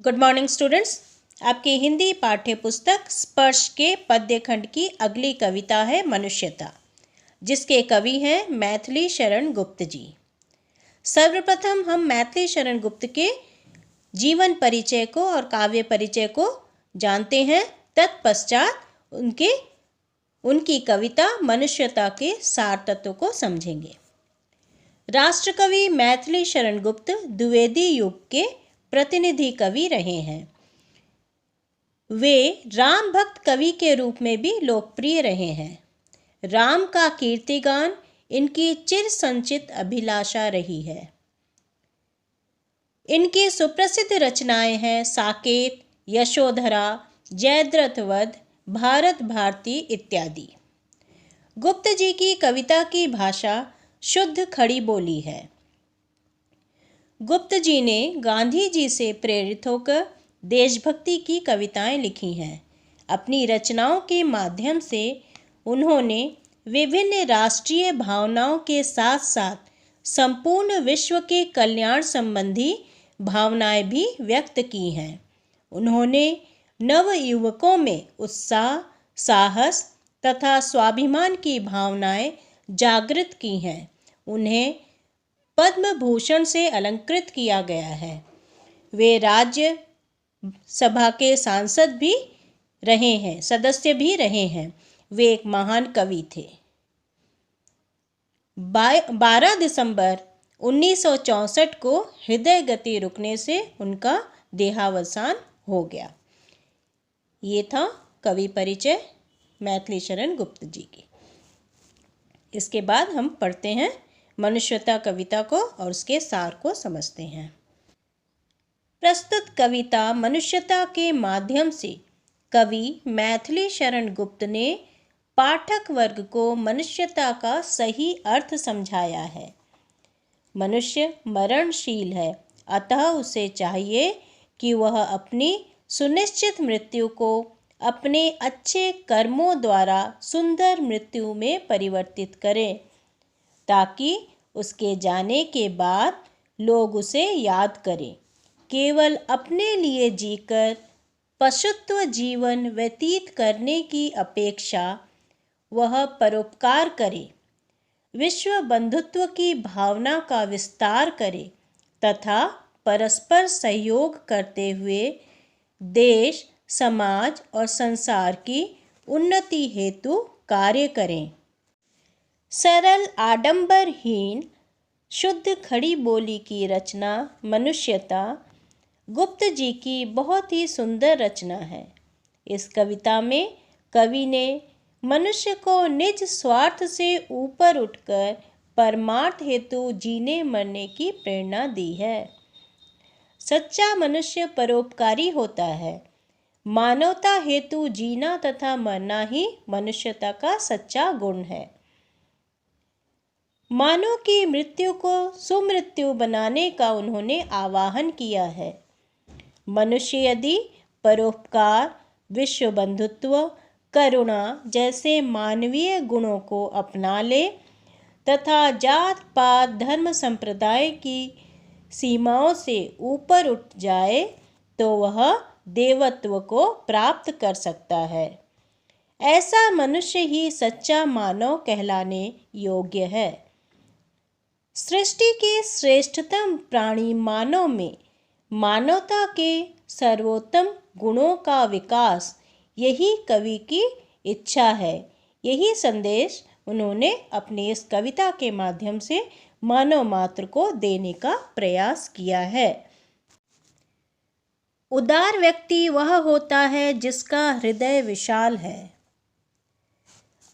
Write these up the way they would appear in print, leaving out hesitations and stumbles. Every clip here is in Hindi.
Good morning students. आपकी हिंदी पाठ्य पुस्तक स्पर्श के पद्य खंड की अगली कविता है मनुष्यता, जिसके कवि हैं मैथिली शरण गुप्त जी। सर्वप्रथम हम मैथिली शरण गुप्त के जीवन परिचय को और काव्य परिचय को जानते हैं। तत्पश्चात उनकी कविता मनुष्यता के सार तत्व को समझेंगे। राष्ट्रकवि मैथिली शरण गुप्त द्विवेदी युग के प्रतिनिधि कवि रहे हैं। वे राम भक्त कवि के रूप में भी लोकप्रिय रहे हैं। राम का कीर्तिगान इनकी चिर संचित अभिलाषा रही है। इनकी सुप्रसिद्ध रचनाएं हैं साकेत, यशोधरा, जयद्रथ वध, भारत भारती इत्यादि। गुप्त जी की कविता की भाषा शुद्ध खड़ी बोली है। गुप्त जी ने गांधी जी से प्रेरित होकर देशभक्ति की कविताएं लिखी हैं। अपनी रचनाओं के माध्यम से उन्होंने विभिन्न राष्ट्रीय भावनाओं के साथ साथ संपूर्ण विश्व के कल्याण संबंधी भावनाएं भी व्यक्त की हैं। उन्होंने नवयुवकों में उत्साह, साहस तथा स्वाभिमान की भावनाएं जागृत की हैं। उन्हें पद्म भूषण से अलंकृत किया गया है। वे राज्य सभा के सदस्य भी रहे हैं। वे एक महान कवि थे। 12 दिसंबर 1964 को हृदय गति रुकने से उनका देहावसान हो गया। ये था कवि परिचय मैथिली शरण गुप्त जी की। इसके बाद हम पढ़ते हैं मनुष्यता कविता को और उसके सार को समझते हैं। प्रस्तुत कविता मनुष्यता के माध्यम से कवि मैथिली शरण गुप्त ने पाठक वर्ग को मनुष्यता का सही अर्थ समझाया है। मनुष्य मरणशील है, अतः उसे चाहिए कि वह अपनी सुनिश्चित मृत्यु को अपने अच्छे कर्मों द्वारा सुंदर मृत्यु में परिवर्तित करे, ताकि उसके जाने के बाद लोग उसे याद करें। केवल अपने लिए जीकर पशुत्व जीवन व्यतीत करने की अपेक्षा वह परोपकार करे, विश्व बंधुत्व की भावना का विस्तार करे तथा परस्पर सहयोग करते हुए देश, समाज और संसार की उन्नति हेतु कार्य करें। सरल, आडंबरहीन, शुद्ध खड़ी बोली की रचना मनुष्यता गुप्त जी की बहुत ही सुंदर रचना है। इस कविता में कवि ने मनुष्य को निज स्वार्थ से ऊपर उठकर परमार्थ हेतु जीने मरने की प्रेरणा दी है। सच्चा मनुष्य परोपकारी होता है। मानवता हेतु जीना तथा मरना ही मनुष्यता का सच्चा गुण है। मानव की मृत्यु को सुमृत्यु बनाने का उन्होंने आह्वान किया है। मनुष्य यदि परोपकार, विश्व बंधुत्व, करुणा जैसे मानवीय गुणों को अपना ले तथा जात पात धर्म संप्रदाय की सीमाओं से ऊपर उठ जाए तो वह देवत्व को प्राप्त कर सकता है। ऐसा मनुष्य ही सच्चा मानव कहलाने योग्य है। सृष्टि के श्रेष्ठतम प्राणी मानव में मानवता के सर्वोत्तम गुणों का विकास, यही कवि की इच्छा है। यही संदेश उन्होंने अपनी इस कविता के माध्यम से मानव मात्र को देने का प्रयास किया है। उदार व्यक्ति वह होता है जिसका हृदय विशाल है।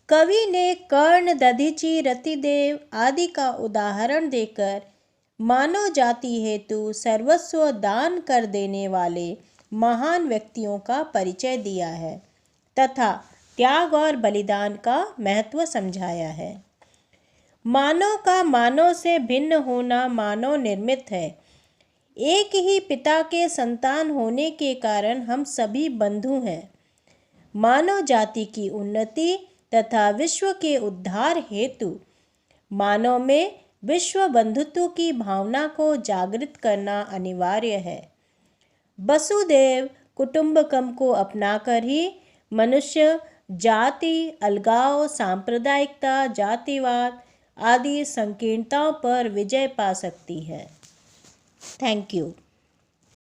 कवि ने कर्ण, दधीचि, रतिदेव आदि का उदाहरण देकर मानव जाति हेतु सर्वस्व दान कर देने वाले महान व्यक्तियों का परिचय दिया है तथा त्याग और बलिदान का महत्व समझाया है। मानव का मानव से भिन्न होना मानव निर्मित है। एक ही पिता के संतान होने के कारण हम सभी बंधु हैं। मानव जाति की उन्नति तथा विश्व के उद्धार हेतु मानव में विश्व बंधुत्व की भावना को जागृत करना अनिवार्य है। वसुदेव कुटुंबकम को अपनाकर ही मनुष्य जाति अलगाव, सांप्रदायिकता, जातिवाद आदि संकीर्णताओं पर विजय पा सकती है। Thank you.